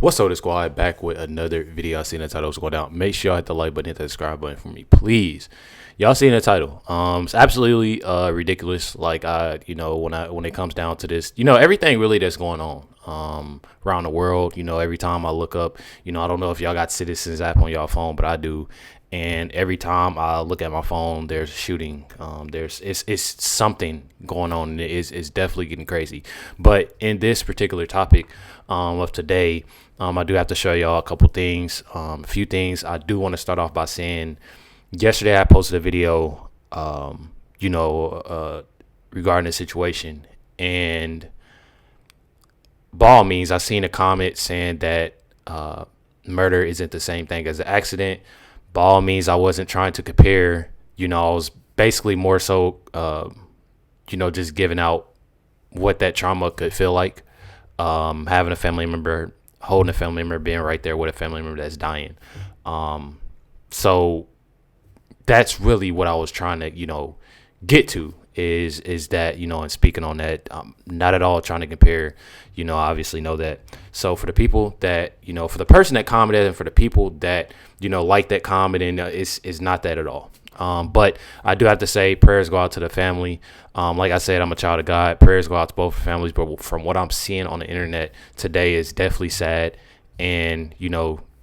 What's up, the squad? Back with another video. I seen the title was going down. Make sure y'all hit the like button, hit the subscribe button for me, please. Y'all seen the title? It's absolutely ridiculous. Like when it comes down to this, everything really that's going on around the world. Every time I look up, I don't know if y'all got Citizens app on y'all phone, but I do. And every time I look at my phone, there's a shooting. It's something going on. It's definitely getting crazy. But in this particular topic of today, I do have to show y'all a couple things. A few things. I do want to start off by saying, yesterday I posted a video, regarding the situation, and by all means, I seen a comment saying that murder isn't the same thing as an accident. By all means, I wasn't trying to compare. I was basically more so, just giving out what that trauma could feel like. Having a family member, holding a family member, being right there with a family member that's dying. So that's really what I was trying to, get to is that, and speaking on that, not at all trying to compare, obviously know that. So for the people that, for the person that commented and for the people that, like that comment, and it's not that at all. But I do have to say prayers go out to the family. Like I said, I'm a child of God. Prayers go out to both families. But from what I'm seeing on the internet today is definitely sad. And,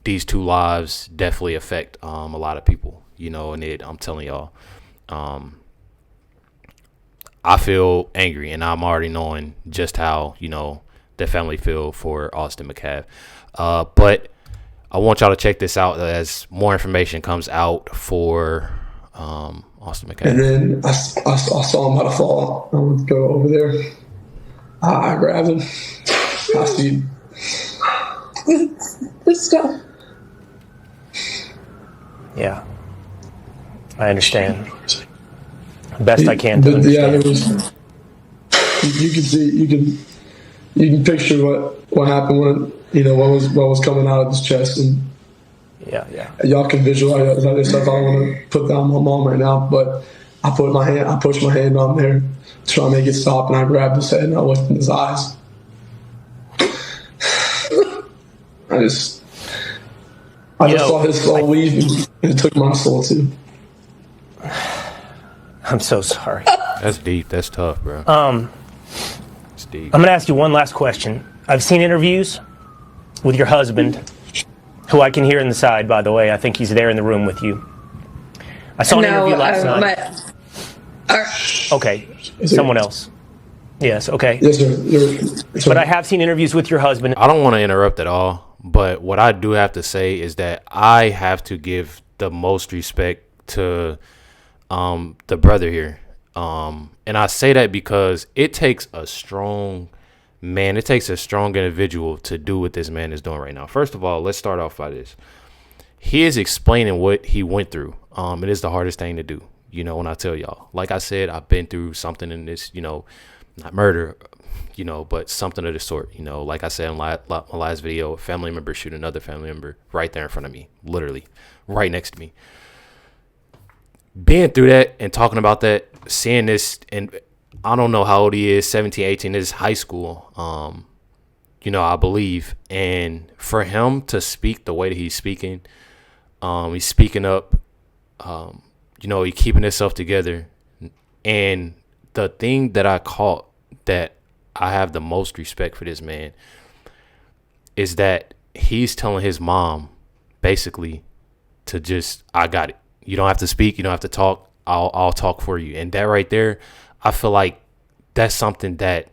these two lives definitely affect a lot of people, and I'm telling y'all, I feel angry, and I'm already knowing just how, the family feel for Austin McCabe. But I want y'all to check this out as more information comes out for Austin McCabe. And then I saw him about to fall. I went to go over there. I grabbed him. I see. This stuff. Yeah, I understand. Best I can to understand. Yeah, there was. You can see. You can picture what happened when what was coming out of his chest, and yeah. Y'all can visualize this stuff. I don't want to put down my mom right now, but I pushed my hand on there, trying to make it stop, and I grabbed his head and I looked in his eyes. I just saw his soul leave, and it took my soul too. I'm so sorry. That's deep. That's tough, bro. It's deep. I'm going to ask you one last question. I've seen interviews with your husband, who I can hear in the side, by the way. I think he's there in the room with you. I saw an interview last night. Okay, someone else. Yes, okay. Yes, sir. But I have seen interviews with your husband. I don't want to interrupt at all, but what I do have to say is that I have to give the most respect to the brother here. And I say that because it takes a strong individual to do what this man is doing right now. First of all, let's start off by this. He is explaining what he went through. It is the hardest thing to do, when I tell y'all. Like I said, I've been through something in this, not murder, but something of the sort. Like I said in my last video, a family member shoot another family member right there in front of me, literally right next to me. Being through that and talking about that, seeing this, and I don't know how old he is, 17, 18, this is high school, I believe. And for him to speak the way that he's speaking up, he's keeping himself together. And the thing that I caught that I have the most respect for this man is that he's telling his mom basically to just, I got it. You don't have to speak. You don't have to talk. I'll talk for you. And that right there, I feel like that's something that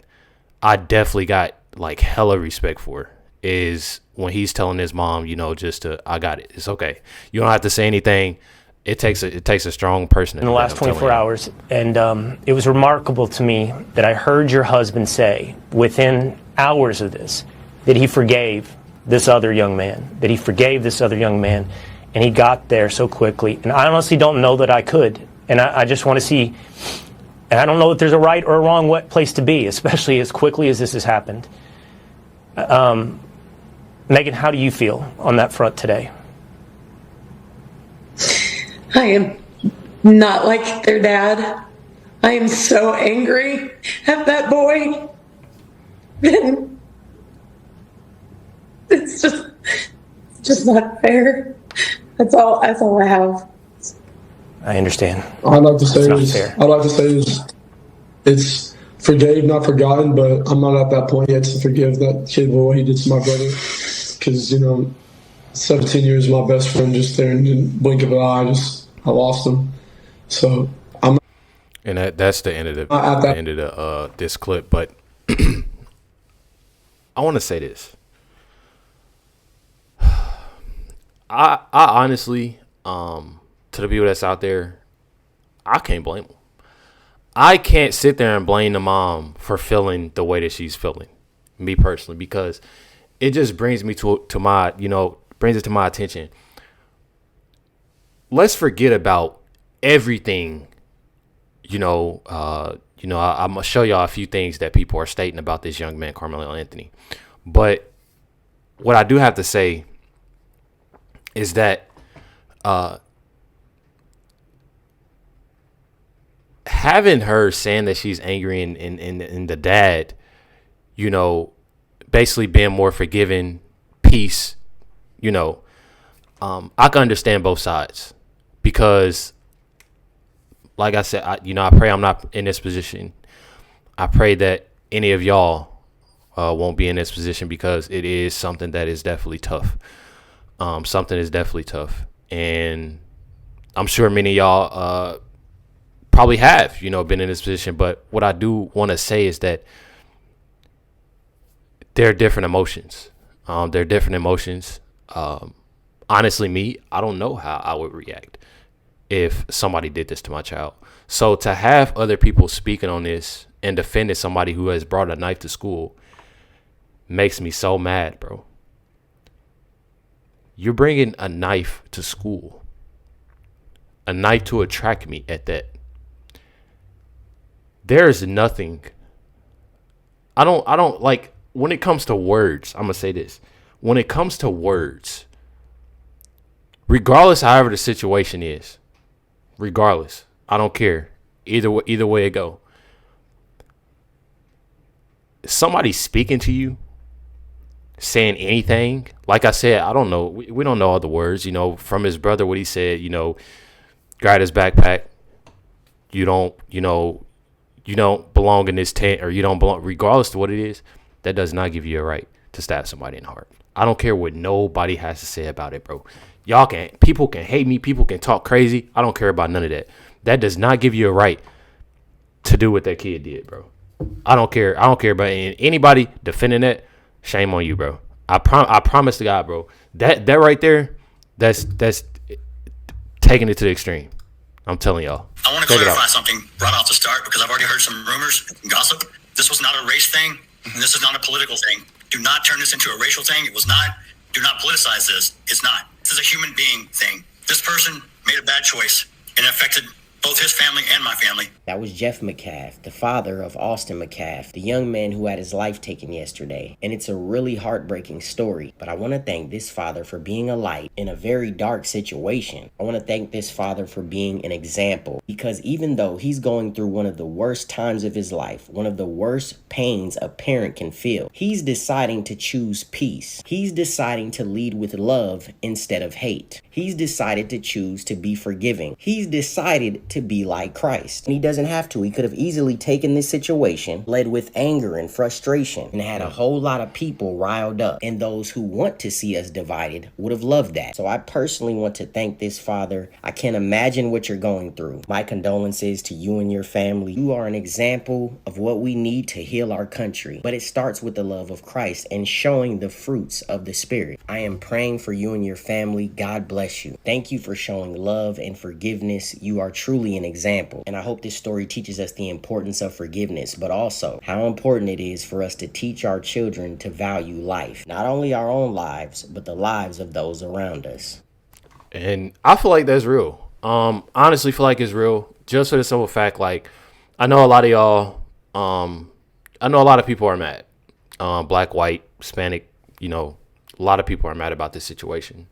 I definitely got like hella respect for, is when he's telling his mom, just to, I got it. It's okay. You don't have to say anything. It takes a strong person. In the last 24 hours. And it was remarkable to me that I heard your husband say within hours of this that he forgave this other young man, and he got there so quickly. And I honestly don't know that I could. And I just want to see, and I don't know if there's a right or a wrong place to be, especially as quickly as this has happened. Megan, how do you feel on that front today? I am not like their dad. I am so angry at that boy. It's just not fair. That's all I have. I understand. I'd like to say It's not is, fair. I'd like to say is, it's forgave, not forgotten, but I'm not at that point yet to forgive that kid for what he did to my brother. Because, 17 years, my best friend, just there in the blink of an eye, I lost him. So I'm And that's the end of at that. this clip. But I want to say this. I honestly, to the people that's out there, I can't blame them. I can't sit there and blame the mom for feeling the way that she's feeling, me personally, because it just brings me to my, brings it to my attention. Let's forget about everything. I'm gonna show y'all a few things that people are stating about this young man, Carmelo Anthony. But what I do have to say is that having her saying that she's angry and the dad, basically being more forgiving, peace, I can understand both sides because, like I said, I pray I'm not in this position. I pray that any of y'all won't be in this position because it is something that is definitely tough. Something is definitely tough. And I'm sure many of y'all probably have, been in this position. But what I do want to say is that there are different emotions. Honestly, me, I don't know how I would react if somebody did this to my child. So to have other people speaking on this and defending somebody who has brought a knife to school makes me so mad, bro. You're bringing a knife to school. A knife to attract me at that. There's nothing. I don't like when it comes to words. I'm going to say this. When it comes to words, regardless, however the situation is, regardless, I don't care. Either way it go. Somebody speaking to you, saying anything, like I said, I don't know. We don't know all the words, from his brother, what he said, grab his backpack. You don't belong in this tent, or you don't belong, regardless of what it is. That does not give you a right to stab somebody in the heart. I don't care what nobody has to say about it, bro. People can hate me. People can talk crazy. I don't care about none of that. That does not give you a right to do what that kid did, bro. I don't care. I don't care about anybody defending that. Shame on you, bro. I promise to God, bro. That right there, that's taking it to the extreme. I'm telling y'all. I want to clarify something right off the start because I've already heard some rumors and gossip. This was not a race thing. And this is not a political thing. Do not turn this into a racial thing. It was not. Do not politicize this. It's not. This is a human being thing. This person made a bad choice and it affected both his family and my family. That was Jeff McCaff, the father of Austin McCaff, the young man who had his life taken yesterday. And it's a really heartbreaking story, but I want to thank this father for being a light in a very dark situation. I want to thank this father for being an example, because even though he's going through one of the worst times of his life, one of the worst pains a parent can feel, he's deciding to choose peace. He's deciding to lead with love instead of hate. He's decided to choose to be forgiving. He's decided to be like Christ. And he doesn't have to. He could have easily taken this situation, led with anger and frustration, and had a whole lot of people riled up. And those who want to see us divided would have loved that. So I personally want to thank this father. I can't imagine what you're going through. My condolences to you and your family. You are an example of what we need to heal our country. But it starts with the love of Christ and showing the fruits of the Spirit. I am praying for you and your family. God bless you. Thank you for showing love and forgiveness. You are truly an example. And I hope this story teaches us the importance of forgiveness, but also how important it is for us to teach our children to value life. Not only our own lives, but the lives of those around us. And I feel like that's real. Honestly feel like it's real. Just for the simple fact, like, I know a lot of y'all, I know a lot of people are mad. Black, white, Hispanic, a lot of people are mad about this situation.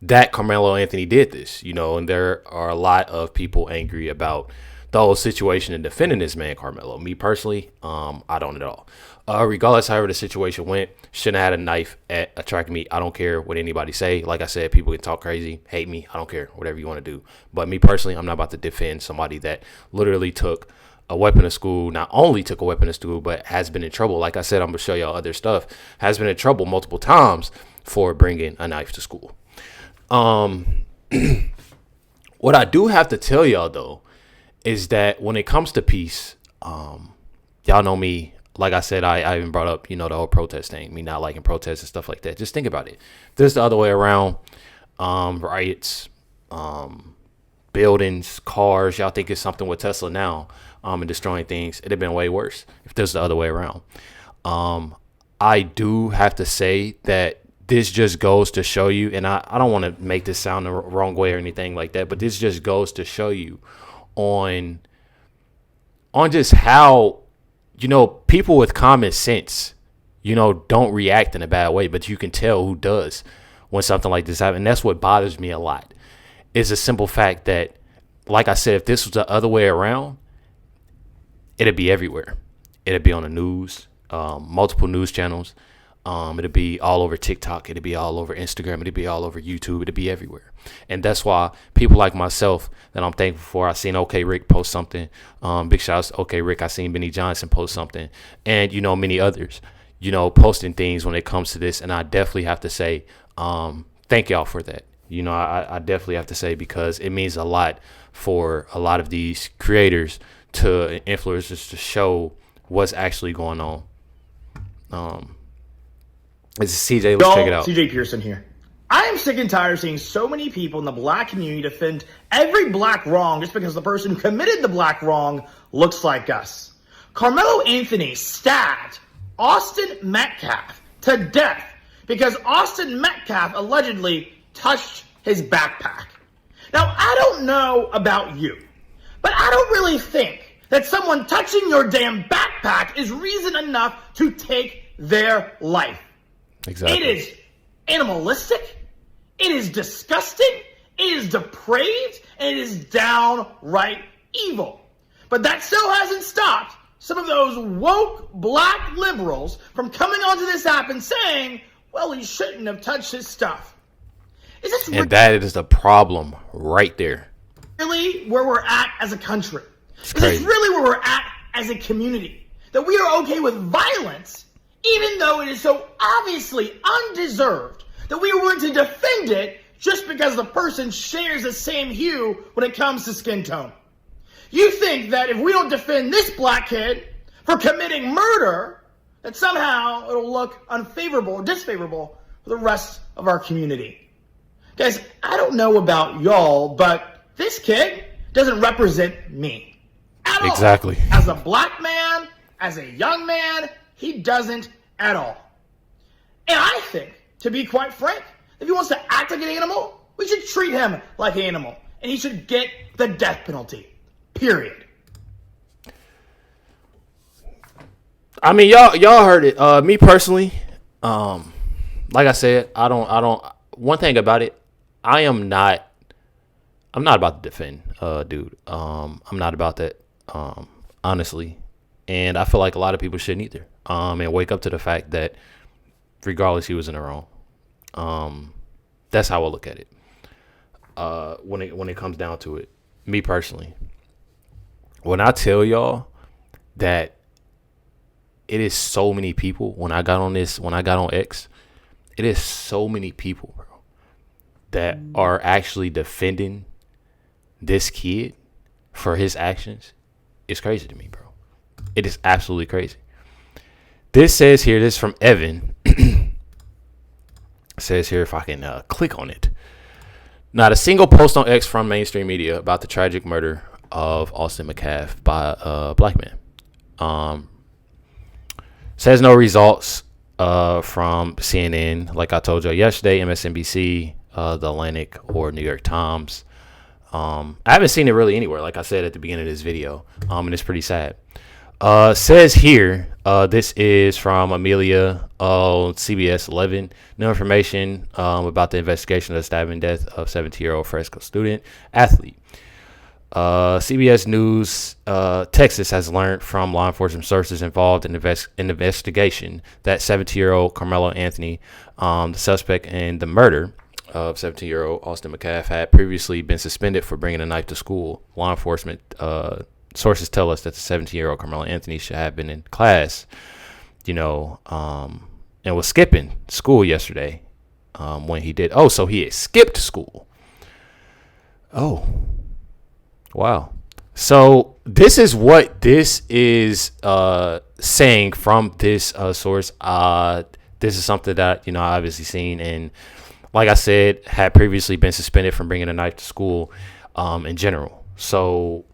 That Carmelo Anthony did this, and there are a lot of people angry about the whole situation and defending this man, Carmelo. Me personally, I don't at all. Regardless, however the situation went, shouldn't have had a knife at a track meet. I don't care what anybody say. Like I said, people can talk crazy, hate me. I don't care, whatever you want to do. But me personally, I'm not about to defend somebody that literally took a weapon to school, not only took a weapon to school, but has been in trouble. Like I said, I'm going to show y'all other stuff, has been in trouble multiple times for bringing a knife to school. What I do have to tell y'all, though, is that when it comes to peace, y'all know me. Like I said, I even brought up, the whole protest thing, me not liking protests and stuff like that. Just think about it. If this the other way around, riots, buildings, cars, y'all think it's something with Tesla now, and destroying things. It'd have been way worse if this was the other way around. I do have to say that this just goes to show you, and I don't want to make this sound the wrong way or anything like that, but this just goes to show you on just how, people with common sense, don't react in a bad way, but you can tell who does when something like this happens. And that's what bothers me a lot. It's a simple fact that, like I said, if this was the other way around, it'd be everywhere. It'd be on the news, multiple news channels. It'd be all over TikTok. It'd be all over Instagram. It'd be all over YouTube. It'd be everywhere. And that's why people like myself that I'm thankful for. I seen OK Rick post something. Big shout outs to OK Rick. I seen Benny Johnson post something. And, many others, posting things when it comes to this. And I definitely have to say, thank y'all for that. I definitely have to say, because it means a lot for a lot of these creators to influencers to show what's actually going on. This is CJ. Let's check it out. CJ Pearson here. I am sick and tired of seeing so many people in the black community defend every black wrong just because the person who committed the black wrong looks like us. Carmelo Anthony stabbed Austin Metcalf to death because Austin Metcalf allegedly touched his backpack. Now, I don't know about you, but I don't really think that someone touching your damn backpack is reason enough to take their life. Exactly. It is animalistic, it is disgusting, it is depraved, and it is downright evil. But that still hasn't stopped some of those woke black liberals from coming onto this app and saying, well, he shouldn't have touched his stuff. Is this and that is the problem right there. Really where we're at as a country? Is crazy. this really where we're at as a community? That we are okay with violence even though it is so obviously undeserved, that we are willing to defend it just because the person shares the same hue when it comes to skin tone. You think that if we don't defend this black kid for committing murder, that somehow it'll look unfavorable or disfavorable for the rest of our community. Guys, I don't know about y'all, but this kid doesn't represent me at all. Exactly. As a black man, as a young man, he doesn't at all. And I think, to be quite frank, if he wants to act like an animal, we should treat him like an animal. And he should get the death penalty. Period. I mean, y'all heard it. Me personally, like I said, I don't. One thing about it, I'm not about to defend, dude. I'm not about that, honestly. And I feel like a lot of people shouldn't either. And wake up to the fact that, regardless, he was in the wrong. That's how I look at it. When it comes down to it, me personally, when I tell y'all that it is so many people, when I got on X, it is so many people, bro, that are actually defending this kid for his actions. It's crazy to me, bro. It is absolutely crazy. This says here, this is from Evan. It says here, if I can click on it. Not a single post on X from mainstream media about the tragic murder of Austin Metcalf by a black man. Says no results from CNN, like I told you yesterday, MSNBC, The Atlantic, or New York Times. I haven't seen it really anywhere, like I said at the beginning of this video, and it's pretty sad. Says here, this is from Amelia on CBS 11. No information about the investigation of the stabbing death of 17-year-old Fresco student athlete. CBS News, Texas has learned from law enforcement sources involved in the investigation that 17-year-old Carmelo Anthony, the suspect in the murder of 17-year-old Austin McCaff, had previously been suspended for bringing a knife to school. Law enforcement sources tell us that the 17-year-old Carmelo Anthony should have been in class, and was skipping school yesterday when he did. Oh, so he had skipped school. Oh, wow. So this is what this is saying from this source. This is something that, I obviously seen, and like I said, had previously been suspended from bringing a knife to school in general. So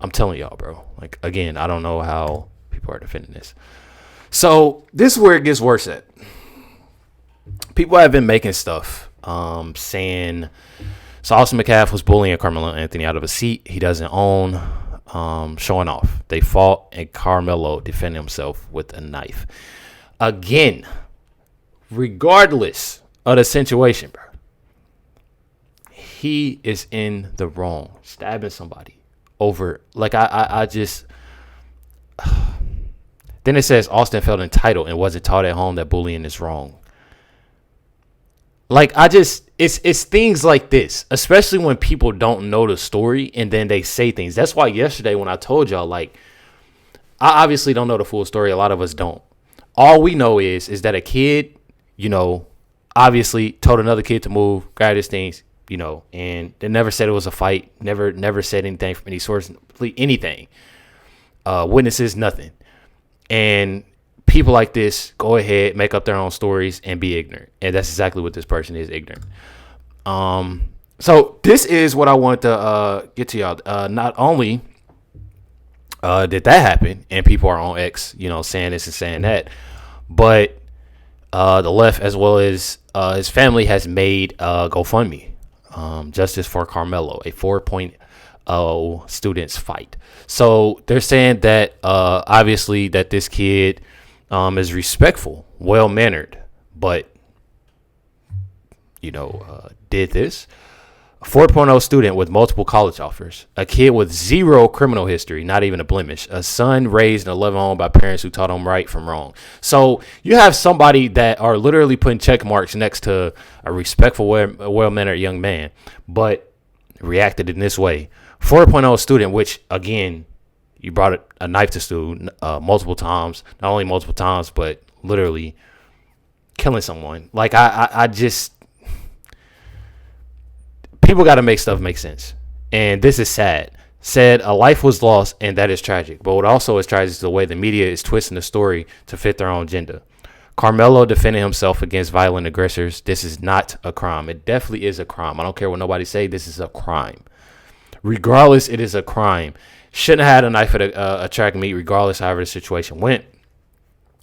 I'm telling y'all, bro, like, again, I don't know how people are defending this. So this is where it gets worse at. People have been making stuff saying, so Austin McCaff was bullying Carmelo Anthony out of a seat he doesn't own, showing off. They fought, and Carmelo defended himself with a knife. Again, regardless of the situation, bro, he is in the wrong. Stabbing somebody over, like, I just... Then it says Austin felt entitled and wasn't taught at home that bullying is wrong. Like, it's things like this, especially when people don't know the story and then they say things. That's why yesterday when I told y'all, like, I obviously don't know the full story. A lot of us don't. All we know is that a kid, obviously told another kid to move, grab his things, and they never said it was a fight. Never said anything from any source, anything. Witnesses, nothing. And people like this go ahead, make up their own stories, and be ignorant. And that's exactly what this person is, ignorant. So this is what I wanted to get to y'all. Not only did that happen, and people are on X, saying this and saying that, but the left, as well as his family, has made GoFundMe, Justice for Carmelo, a 4.0 students fight. So they're saying that obviously that this kid is respectful, well-mannered, but did this. A 4.0 student with multiple college offers, a kid with zero criminal history, not even a blemish, a son raised in a loving home by parents who taught him right from wrong. So you have somebody that are literally putting check marks next to a respectful, well-mannered young man, but reacted in this way. 4.0 student, which, again, you brought a knife to school multiple times, not only multiple times, but literally killing someone. Like, I just... People got to make stuff make sense. And this is sad. Said a life was lost, and that is tragic. But what also is tragic is the way the media is twisting the story to fit their own agenda. Carmelo defended himself against violent aggressors. This is not a crime. It definitely is a crime. I don't care what nobody say. This is a crime. Regardless, it is a crime. Shouldn't have had a knife at a track meet, regardless however the situation went.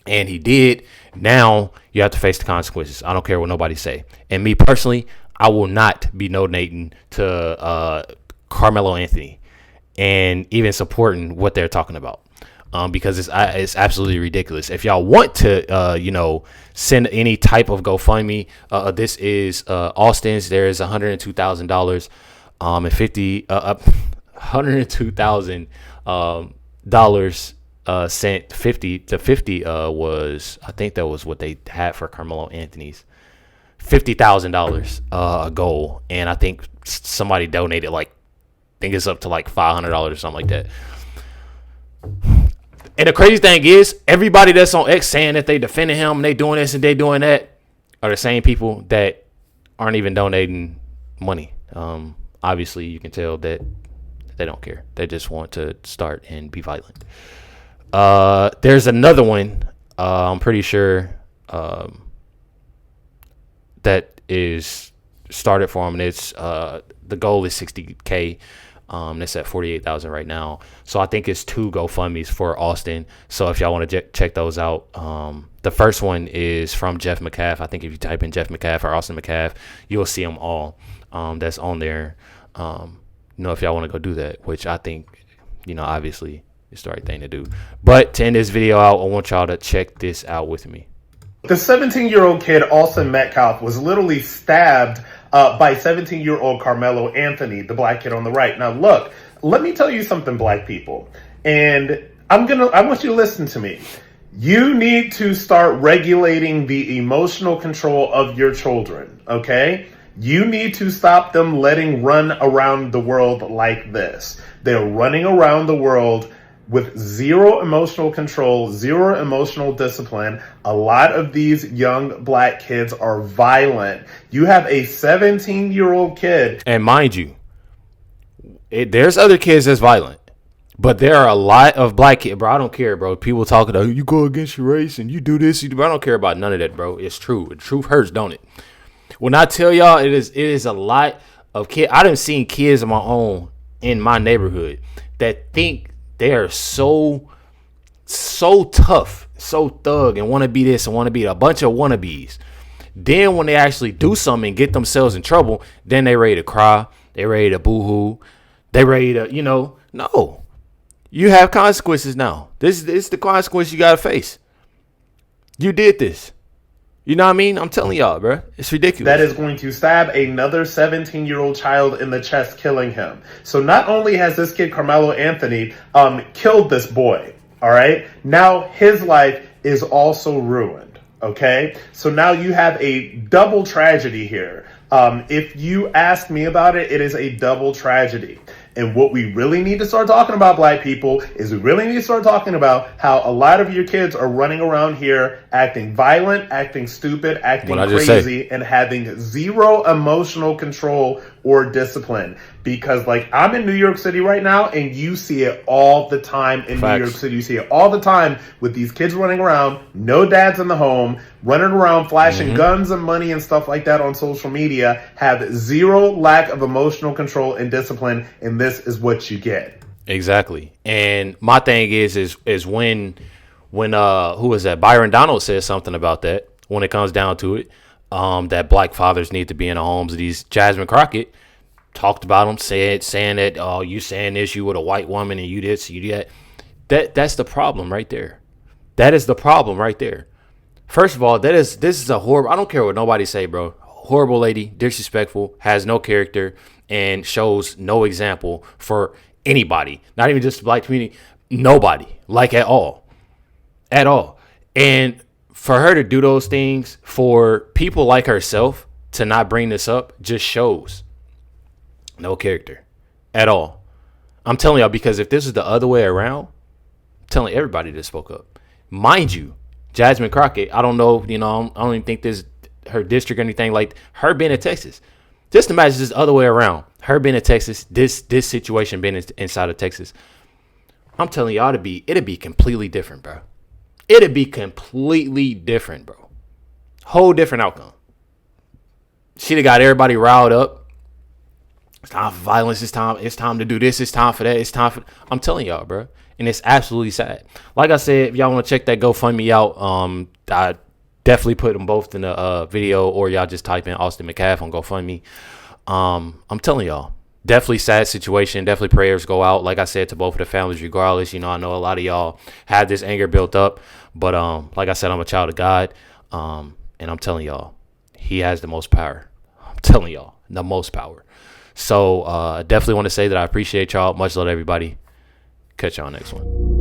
And he did. Now you have to face the consequences. I don't care what nobody say. And me personally, I will not be donating to Carmelo Anthony and even supporting what they're talking about, because it's absolutely ridiculous. If y'all want to, send any type of GoFundMe, this is Austin's. There is $102,000 and $102,000 sent. 50 was, I think that was what they had for Carmelo Anthony's. $50,000 a goal, and I think somebody donated I think it's up to $500 or something like that. And the crazy thing is, everybody that's on X saying that they defending him and they doing this and they doing that are the same people that aren't even donating money. Obviously, you can tell that they don't care. They just want to start and be violent. There's another one. I'm pretty sure. That is started for him, and it's the goal is $60K. It's at $48,000 right now. So I think it's 2 GoFundMes for Austin. So if y'all want to check those out, the first one is from Jeff McCaff. I think if you type in Jeff McCaff or Austin McCaff, you'll see them all. That's on there. If y'all want to go do that, which I think, obviously is the right thing to do. But to end this video out, I want y'all to check this out with me. The 17-year-old kid, Austin Metcalf, was literally stabbed by 17-year-old Carmelo Anthony, the black kid on the right. Now, look, let me tell you something, black people. And I want you to listen to me. You need to start regulating the emotional control of your children, okay? You need to stop them letting run around the world like this. They're running around the world with zero emotional control, zero emotional discipline. A lot of these young black kids are violent. You have a 17-year-old kid. And mind you, there's other kids that's violent. But there are a lot of black kids, bro. I don't care, bro. People talking about, you go against your race and you do this. I don't care about none of that, bro. It's true. The truth hurts, don't it? When I tell y'all, it is a lot of kids. I done seen kids of my own in my neighborhood that think they are so tough, so thug, and want to be this and want to be a bunch of wannabes. Then when they actually do something and get themselves in trouble, then they ready to cry. They ready to boo-hoo. They ready to, no. You have consequences now. This is the consequence you gotta face. You did this. You know what I mean? I'm telling y'all, bro. It's ridiculous. That is going to stab another 17-year-old child in the chest, killing him. So not only has this kid, Carmelo Anthony, killed this boy, all right? Now his life is also ruined, okay? So now you have a double tragedy here. If you ask me about it, it is a double tragedy. And what we really need to start talking about, black people, is we really need to start talking about how a lot of your kids are running around here acting violent, acting stupid, acting crazy, and having zero emotional control or discipline. Because, like, I'm in New York City right now, and you see it all the time in New York City. You see it all the time with these kids running around, no dads in the home, running around, flashing guns and money and stuff like that on social media, have zero lack of emotional control and discipline, and this is what you get. Exactly. And my thing is when who was that? Byron Donald said something about that when it comes down to it, that black fathers need to be in the homes of these. Jasmine Crockett talked about them, saying that, oh, you saying this, you with a white woman and you this, you that. That's the problem right there. That is the problem right there. First of all, this is a horrible, I don't care what nobody say, bro. Horrible lady, disrespectful, has no character, and shows no example for anybody. Not even just the black community. Nobody. Like at all. At all. And for her to do those things, for people like herself to not bring this up, just shows no character at all. I'm telling y'all, because if this is the other way around, I'm telling everybody that spoke up. Mind you, Jasmine Crockett, I don't know, I don't even think this her district or anything, like her being in Texas. Just imagine this other way around. Her being in Texas, this situation being inside of Texas. I'm telling y'all, it'd be completely different, bro. It'd be completely different, bro. Whole different outcome. She'd have got everybody riled up. It's time for violence. It's time to do this. It's time for that. I'm telling y'all, bro. And it's absolutely sad. Like I said, if y'all want to check that GoFundMe out, I definitely put them both in the video, or y'all just type in Austin McCaff on GoFundMe. I'm telling y'all, definitely sad situation. Definitely prayers go out, like I said, to both of the families regardless. I know a lot of y'all had this anger built up, but like I said, I'm a child of God, and I'm telling y'all, he has the most power. I'm telling y'all, the most power. So definitely want to say that I appreciate y'all. Much love, everybody. Catch y'all next one.